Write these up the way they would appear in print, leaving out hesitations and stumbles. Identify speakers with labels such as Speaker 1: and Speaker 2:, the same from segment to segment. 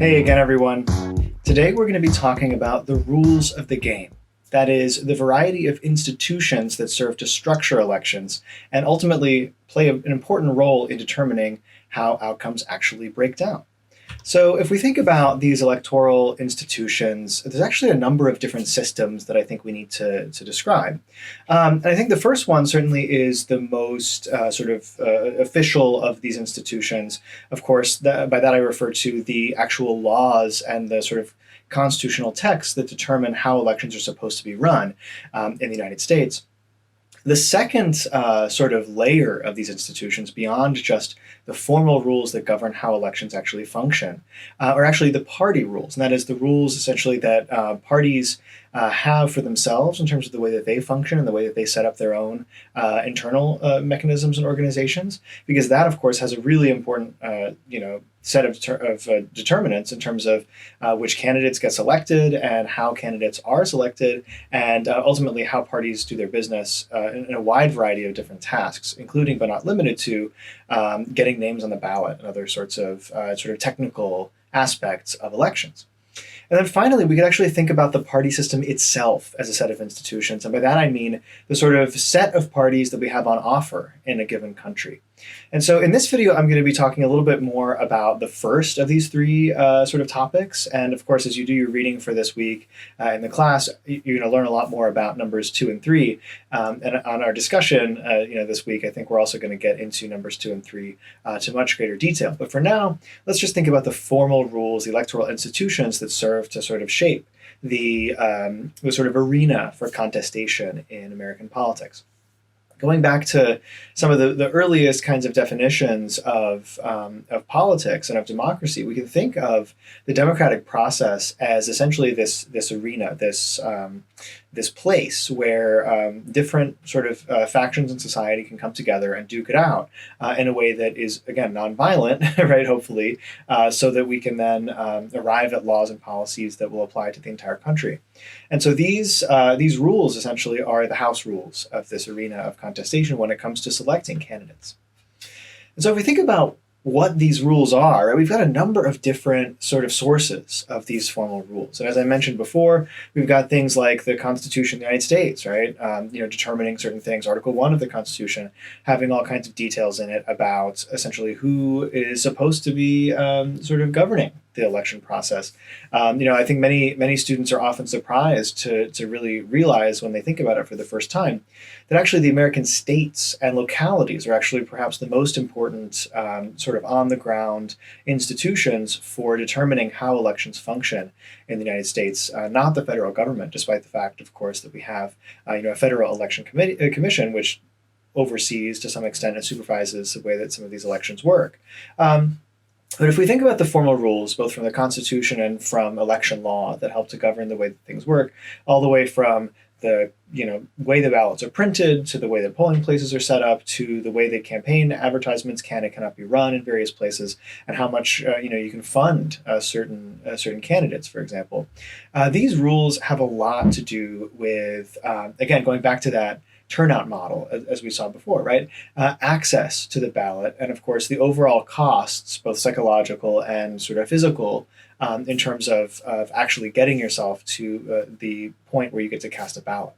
Speaker 1: Hey again, everyone. Today we're going to be talking about the rules of the game. That is, the variety of institutions that serve to structure elections and ultimately play an important role in determining how outcomes actually break down. So, if we think about these electoral institutions, there's actually a number of different systems that I think we need to describe. And I think the first one certainly is the most official of these institutions. Of course, by that I refer to the actual laws and the sort of constitutional texts that determine how elections are supposed to be run in the United States. The second sort of layer of these institutions, beyond just the formal rules that govern how elections actually function, are actually the party rules. And that is the rules essentially that parties have for themselves in terms of the way that they function and the way that they set up their own internal mechanisms and organizations. Because that, of course, has a really important, set of determinants in terms of which candidates get selected and how candidates are selected, and ultimately how parties do their business in a wide variety of different tasks, including but not limited to getting names on the ballot and other sorts of technical aspects of elections. And then finally, we could actually think about the party system itself as a set of institutions. And by that, I mean the sort of set of parties that we have on offer in a given country. And so in this video, I'm going to be talking a little bit more about the first of these three sort of topics. And of course, as you do your reading for this week in the class, you're going to learn a lot more about numbers 2 and 3. And on our discussion, this week, I think we're also going to get into numbers 2 and 3 to much greater detail. But for now, let's just think about the formal rules, the electoral institutions that serve to sort of shape the sort of arena for contestation in American politics. Going back to some of the earliest kinds of definitions of politics and of democracy, we can think of the democratic process as essentially this arena, this place where different sort of factions in society can come together and duke it out in a way that is, again, nonviolent, right, hopefully, so that we can then arrive at laws and policies that will apply to the entire country. And so these rules essentially are the house rules of this arena of contestation when it comes to selecting candidates. And so if we think about what these rules are, right, we've got a number of different sort of sources of these formal rules. And as I mentioned before, we've got things like the Constitution of the United States, right? Determining certain things. Article 1 of the Constitution having all kinds of details in it about essentially who is supposed to be sort of governing the election process. I think many students are often surprised to really realize when they think about it for the first time that actually the American states and localities are actually perhaps the most important sort of on-the-ground institutions for determining how elections function in the United States, not the federal government, despite the fact, of course, that we have a federal election commission, which oversees to some extent and supervises the way that some of these elections work. But if we think about the formal rules, both from the Constitution and from election law that help to govern the way that things work, all the way from the way the ballots are printed, to the way that polling places are set up, to the way that campaign advertisements can and cannot be run in various places, and how much you can fund certain candidates, for example. These rules have a lot to do with, again, going back to that turnout model, as we saw before, right? Access to the ballot, and of course the overall costs, both psychological and sort of physical, in terms of actually getting yourself to the point where you get to cast a ballot.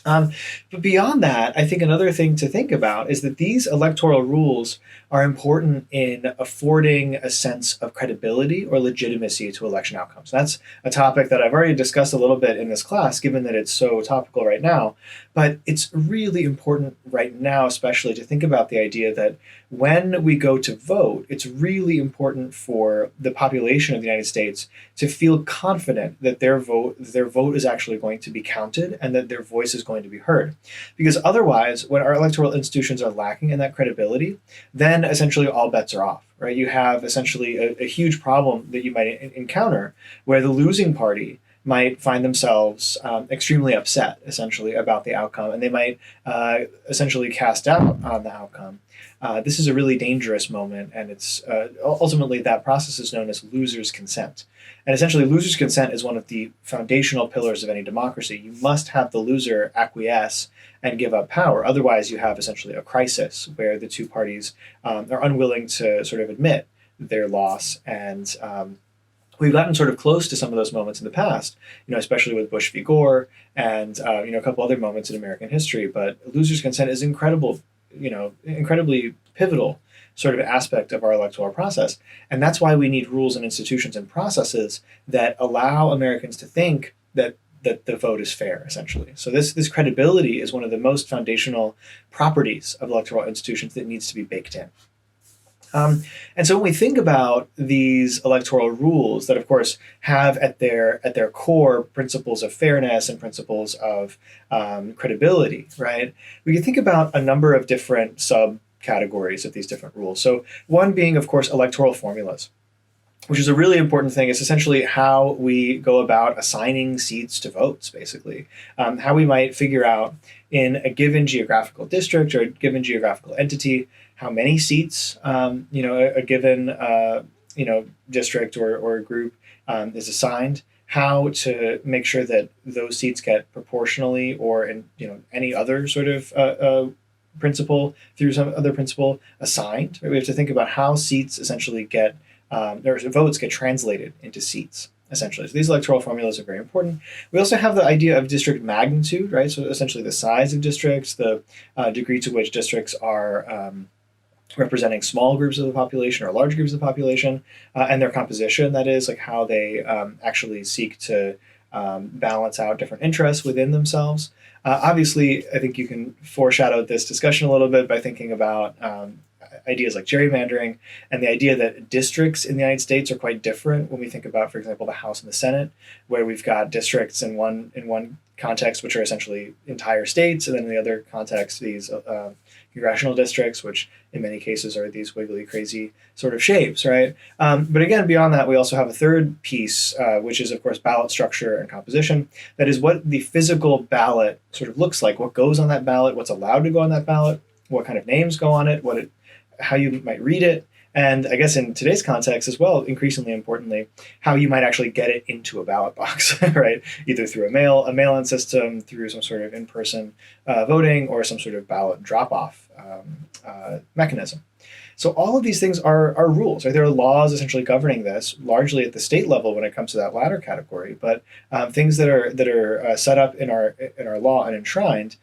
Speaker 1: But beyond that, I think another thing to think about is that these electoral rules are important in affording a sense of credibility or legitimacy to election outcomes. That's a topic that I've already discussed a little bit in this class, given that it's so topical right now. But it's really important right now, especially, to think about the idea that when we go to vote, it's really important for the population of the United States to feel confident that their vote is actually going to be counted and that their voice is going to be heard. Because otherwise, when our electoral institutions are lacking in that credibility, then essentially all bets are off, right? You have essentially a huge problem that you might encounter where the losing party might find themselves extremely upset, essentially, about the outcome, and they might essentially cast doubt on the outcome. This is a really dangerous moment, and it's ultimately that process is known as loser's consent. And essentially, loser's consent is one of the foundational pillars of any democracy. You must have the loser acquiesce and give up power. Otherwise, you have essentially a crisis where the two parties are unwilling to sort of admit their loss and we've gotten sort of close to some of those moments in the past, especially with Bush v. Gore and a couple other moments in American history. But losers consent is incredibly pivotal sort of aspect of our electoral process, and that's why we need rules and institutions and processes that allow Americans to think that the vote is fair, essentially. So this credibility is one of the most foundational properties of electoral institutions that needs to be baked in. And so when we think about these electoral rules that, of course, have at their core principles of fairness and principles of credibility, right? We can think about a number of different subcategories of these different rules. So one being, of course, electoral formulas, which is a really important thing. It's essentially how we go about assigning seats to votes, basically. How we might figure out in a given geographical district or a given geographical entity how many seats a given district or group is assigned, how to make sure that those seats get proportionally or in any other sort of principle through some other principle assigned. Right? We have to think about how seats essentially get votes get translated into seats, essentially. So these electoral formulas are very important. We also have the idea of district magnitude, right? So essentially the size of districts, the degree to which districts are representing small groups of the population or large groups of the population, and their composition, that is, like how they actually seek to balance out different interests within themselves. Obviously, I think you can foreshadow this discussion a little bit by thinking about ideas like gerrymandering and the idea that districts in the United States are quite different when we think about, for example, the House and the Senate, where we've got districts in one context, which are essentially entire states, and then in the other context, these congressional districts, which in many cases are these wiggly, crazy sort of shapes, right? But again, beyond that, we also have a third piece, which is, of course, ballot structure and composition. That is what the physical ballot sort of looks like, what goes on that ballot, what's allowed to go on that ballot, what kind of names go on it, how you might read it, and I guess in today's context as well, increasingly importantly, how you might actually get it into a ballot box, right? Either through a mail-in system, through some sort of in-person voting, or some sort of ballot drop-off mechanism. So all of these things are rules, right? There are laws essentially governing this, largely at the state level when it comes to that latter category, but things that are set up in our law and enshrined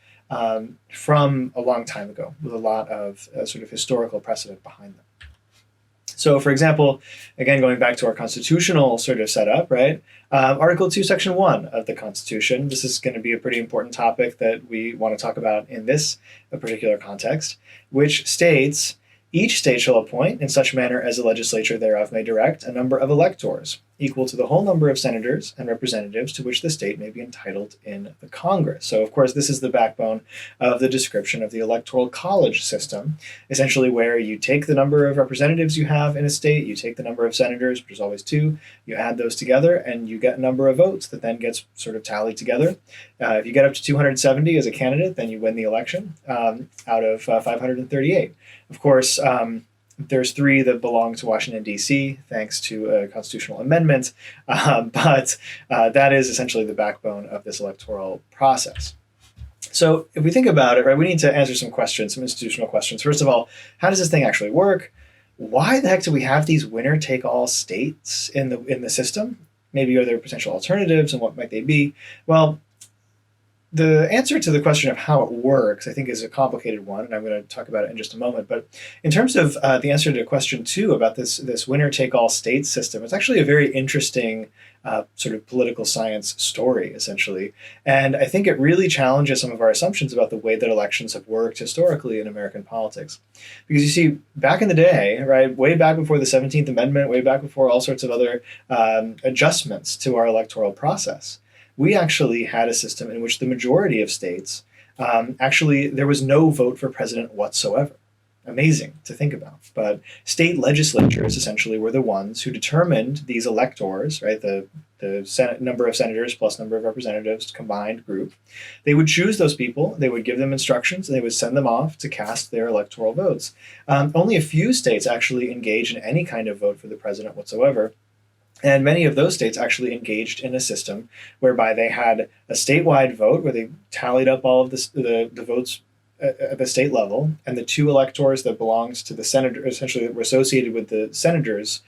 Speaker 1: from a long time ago, with a lot of sort of historical precedent behind them. So, for example, again, going back to our constitutional sort of setup, right? Article 2, Section 1 of the Constitution. This is going to be a pretty important topic that we want to talk about in this particular context, which states, each state shall appoint, in such manner as the legislature thereof may direct, a number of electors, equal to the whole number of senators and representatives to which the state may be entitled in the Congress. So, of course, this is the backbone of the description of the electoral college system, essentially where you take the number of representatives you have in a state, you take the number of senators, which is always 2, you add those together, and you get a number of votes that then gets sort of tallied together. If you get up to 270 as a candidate, then you win the election out of 538. Of course, there's 3 that belong to Washington, D.C., thanks to a constitutional amendment, but that is essentially the backbone of this electoral process. So if we think about it, right, we need to answer some questions, some institutional questions. First of all, how does this thing actually work? Why the heck do we have these winner-take-all states in the system? Maybe are there potential alternatives, and what might they be? Well, the answer to the question of how it works, I think, is a complicated one, and I'm going to talk about it in just a moment. But in terms of the answer to question 2 about this winner-take-all state system, it's actually a very interesting sort of political science story, essentially. And I think it really challenges some of our assumptions about the way that elections have worked historically in American politics. Because you see, back in the day, right, way back before the 17th Amendment, way back before all sorts of other adjustments to our electoral process, we actually had a system in which the majority of states, actually, there was no vote for president whatsoever. Amazing to think about. But state legislatures essentially were the ones who determined these electors, right, the number of senators plus number of representatives, combined group. They would choose those people, they would give them instructions, and they would send them off to cast their electoral votes. Only a few states actually engage in any kind of vote for the president whatsoever. And many of those states actually engaged in a system whereby they had a statewide vote where they tallied up all of the votes at the state level, and the two electors that belongs to the senator, essentially that were associated with the senators'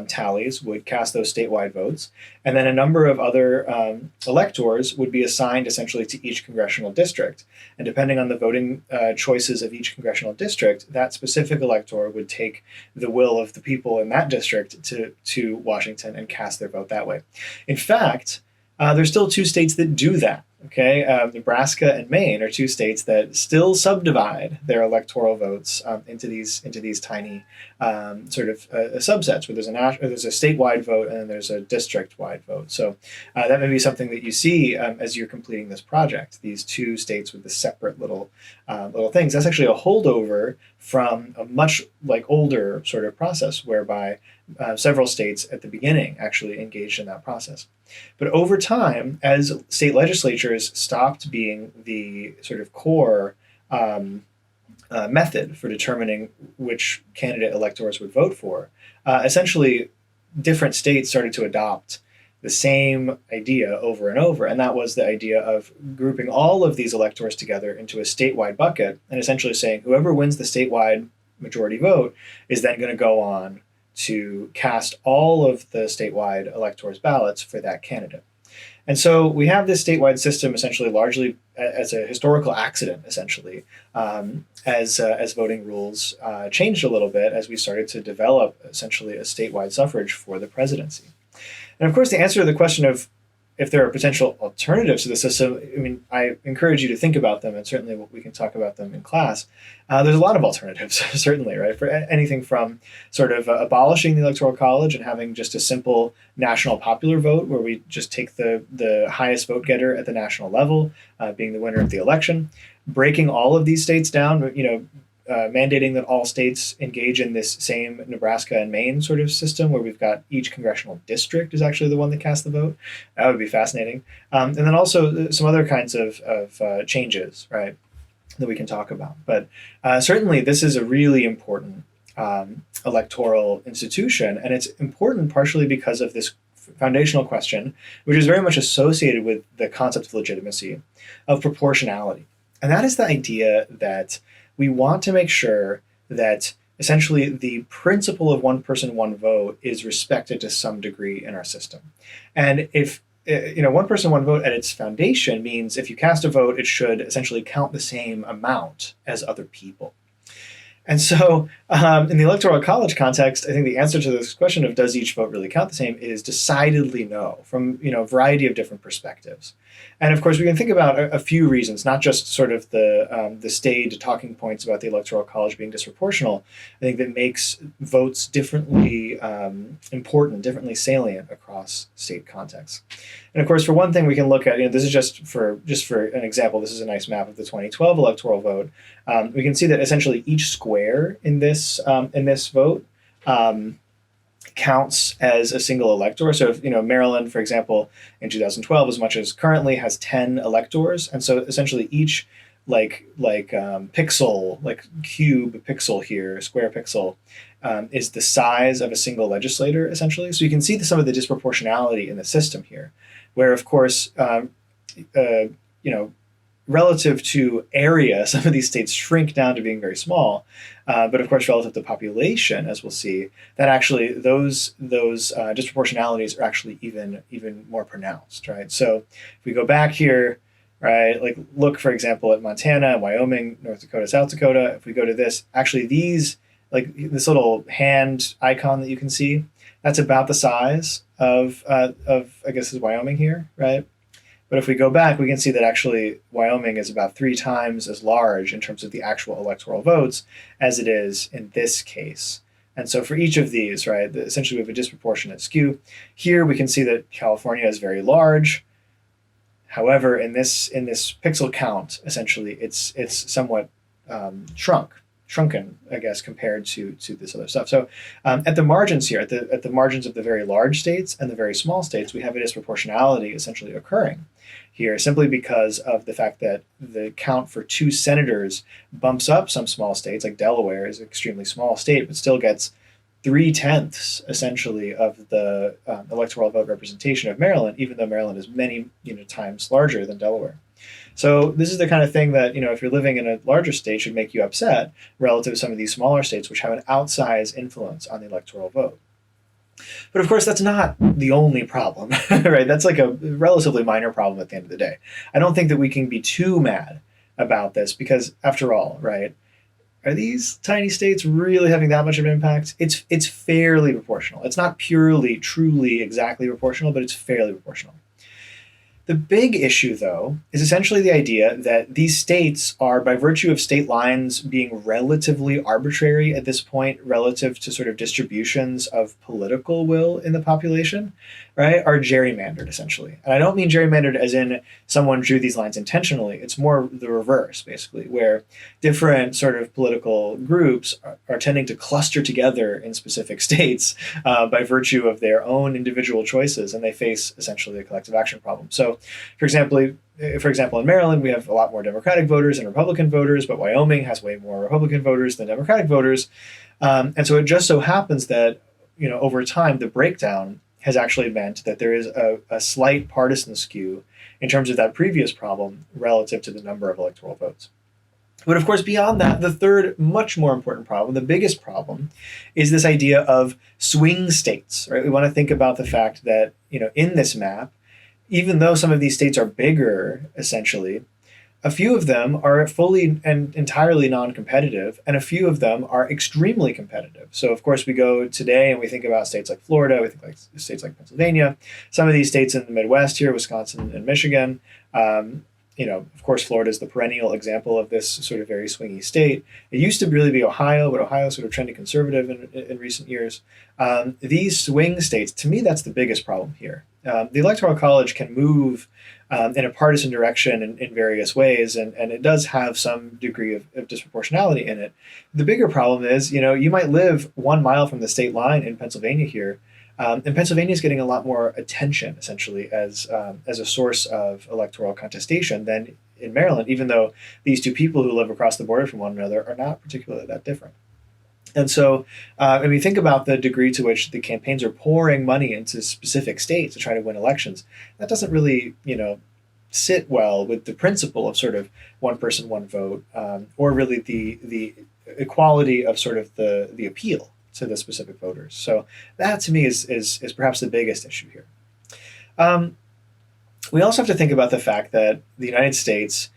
Speaker 1: tallies, would cast those statewide votes, and then a number of other electors would be assigned essentially to each congressional district. And depending on the voting choices of each congressional district, that specific elector would take the will of the people in that district to Washington and cast their vote that way. In fact, there's still two states that do that. Okay, Nebraska and Maine are two states that still subdivide their electoral votes into these tiny sort of subsets, where there's a statewide vote and then there's a district-wide vote. So that may be something that you see as you're completing this project. These two states with the separate little things. That's actually a holdover from a much older sort of process, whereby several states at the beginning actually engaged in that process. But over time, as state legislatures stopped being the sort of core method for determining which candidate electors would vote for, essentially different states started to adopt the same idea over and over. And that was the idea of grouping all of these electors together into a statewide bucket and essentially saying whoever wins the statewide majority vote is then going to go on to cast all of the statewide electors' ballots for that candidate. And so we have this statewide system essentially largely as a historical accident, essentially, as voting rules changed a little bit as we started to develop essentially a statewide suffrage for the presidency. And of course, the answer to the question of if there are potential alternatives to the system, I mean, I encourage you to think about them, and certainly we can talk about them in class. There's a lot of alternatives, certainly, right? For anything from sort of abolishing the Electoral College and having just a simple national popular vote where we just take the highest vote getter at the national level, being the winner of the election, breaking all of these states down, mandating that all states engage in this same Nebraska and Maine sort of system where we've got each congressional district is actually the one that casts the vote. That would be fascinating. And then also some other kinds of changes, right, that we can talk about. But certainly this is a really important electoral institution, and it's important partially because of this foundational question, which is very much associated with the concept of legitimacy, of proportionality. And that is the idea that we want to make sure that essentially the principle of one person, one vote is respected to some degree in our system. And if one person, one vote at its foundation means if you cast a vote, it should essentially count the same amount as other people. And so in the Electoral College context, I think the answer to this question of does each vote really count the same is decidedly no, from a variety of different perspectives. And of course, we can think about a few reasons, not just sort of the staid talking points about the Electoral College being disproportional. I think that makes votes differently important, differently salient across state contexts. And of course, for one thing, we can look at, this is just for an example, this is a nice map of the 2012 electoral vote. We can see that essentially each square in this vote counts as a single elector. So if Maryland, for example, in 2012, as much as currently has 10 electors, and so essentially each pixel, like cube pixel here, square pixel, is the size of a single legislator, essentially. So you can see some of the disproportionality in the system here, where of course, relative to area, some of these states shrink down to being very small. But of course, relative to population, as we'll see, that actually those disproportionalities are actually even more pronounced, right? So if we go back here, right, like look, for example, at Montana, Wyoming, North Dakota, South Dakota, if we go to this, actually these, like this little hand icon that you can see, that's about the size of I guess is Wyoming here, right? But if we go back, we can see that actually Wyoming is about 3 times as large in terms of the actual electoral votes as it is in this case. And so for each of these, right, essentially we have a disproportionate skew. Here we can see that California is very large. However, in this pixel count, essentially it's somewhat shrunken, I guess, compared to this other stuff. So at the margins here, at the margins of the very large states and the very small states, we have a disproportionality essentially occurring here simply because of the fact that the count for 2 senators bumps up some small states, like Delaware is an extremely small state, but still gets 3/10 essentially of the electoral vote representation of Maryland, even though Maryland is many times larger than Delaware. So this is the kind of thing that, if you're living in a larger state, should make you upset relative to some of these smaller states, which have an outsized influence on the electoral vote. But of course, that's not the only problem, right? That's like a relatively minor problem at the end of the day. I don't think that we can be too mad about this because, after all, right, are these tiny states really having that much of an impact? It's fairly proportional. It's not purely, truly, exactly proportional, but it's fairly proportional. The big issue, though, is essentially the idea that these states are, by virtue of state lines being relatively arbitrary at this point, relative to sort of distributions of political will in the population, right, are gerrymandered, essentially. And I don't mean gerrymandered as in someone drew these lines intentionally. It's more the reverse, basically, where different sort of political groups are tending to cluster together in specific states by virtue of their own individual choices, and they face essentially a collective action problem. So, for example, in Maryland, we have a lot more Democratic voters and Republican voters, but Wyoming has way more Republican voters than Democratic voters. And so it just so happens that, over time, the breakdown has actually meant that there is a slight partisan skew in terms of that previous problem relative to the number of electoral votes. But of course, beyond that, the third, much more important problem, the biggest problem, is this idea of swing states, right? We want to think about the fact that, in this map, even though some of these states are bigger, essentially, a few of them are fully and entirely non-competitive, and a few of them are extremely competitive. So, of course, we go today and we think about states like Florida, we think like states like Pennsylvania, some of these states in the Midwest here, Wisconsin and Michigan. Of course, Florida is the perennial example of this sort of very swingy state. It used to really be Ohio, but Ohio sort of trended conservative in recent years. These swing states, to me, that's the biggest problem here. The Electoral College can move in a partisan direction in various ways, and it does have some degree of disproportionality in it. The bigger problem is, you might live 1 mile from the state line in Pennsylvania here, and Pennsylvania is getting a lot more attention, essentially, as a source of electoral contestation than in Maryland, even though these two people who live across the border from one another are not particularly that different. And so, when we think about the degree to which the campaigns are pouring money into specific states to try to win elections, that doesn't really, sit well with the principle of sort of one person, one vote, or really the equality of sort of the appeal to the specific voters. So that, to me, is perhaps the biggest issue here. We also have to think about the fact that the United States,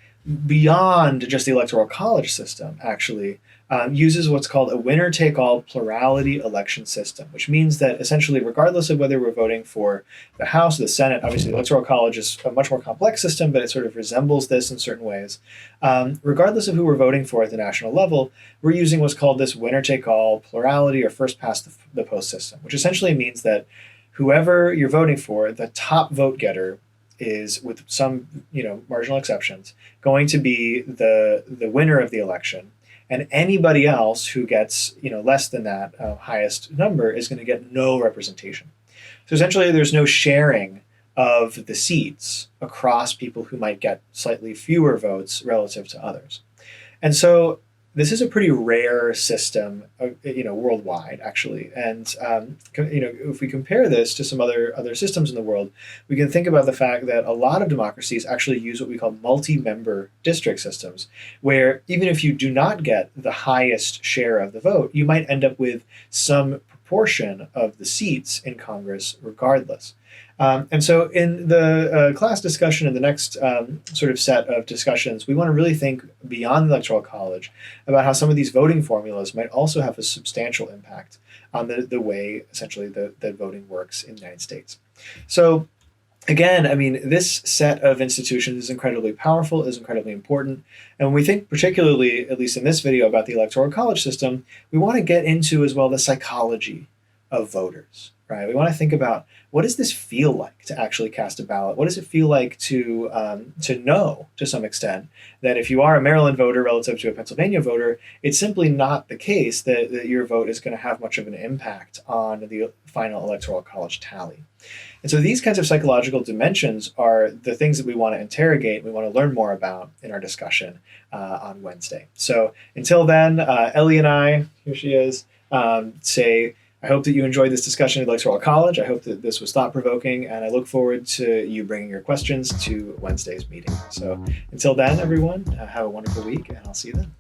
Speaker 1: beyond just the Electoral College system, actually uses what's called a winner-take-all plurality election system, which means that essentially, regardless of whether we're voting for the House or the Senate, obviously the Electoral College is a much more complex system, but it sort of resembles this in certain ways. Regardless of who we're voting for at the national level, we're using what's called this winner-take-all plurality or first-past-the-post system, which essentially means that whoever you're voting for, the top vote getter is, with some marginal exceptions, going to be the winner of the election. And anybody else who gets less than that highest number is going to get no representation. So essentially, there's no sharing of the seats across people who might get slightly fewer votes relative to others. And so this is a pretty rare system, worldwide, actually. And if we compare this to some other systems in the world, we can think about the fact that a lot of democracies actually use what we call multi-member district systems, where even if you do not get the highest share of the vote, you might end up with some proportion of the seats in Congress regardless. And so in the class discussion, in the next sort of set of discussions, we want to really think beyond the Electoral College about how some of these voting formulas might also have a substantial impact on the way, essentially, that voting works in the United States. So again, I mean, this set of institutions is incredibly powerful, is incredibly important. And when we think particularly, at least in this video, about the Electoral College system, we want to get into as well the psychology of voters, right? We want to think about, what does this feel like to actually cast a ballot? What does it feel like to know, to some extent, that if you are a Maryland voter relative to a Pennsylvania voter, it's simply not the case that your vote is going to have much of an impact on the final Electoral College tally. And so these kinds of psychological dimensions are the things that we want to interrogate, we want to learn more about in our discussion on Wednesday. So until then, Ellie and I, here she is, say, I hope that you enjoyed this discussion at Electoral College. I hope that this was thought-provoking, and I look forward to you bringing your questions to Wednesday's meeting. So until then, everyone, have a wonderful week, and I'll see you then.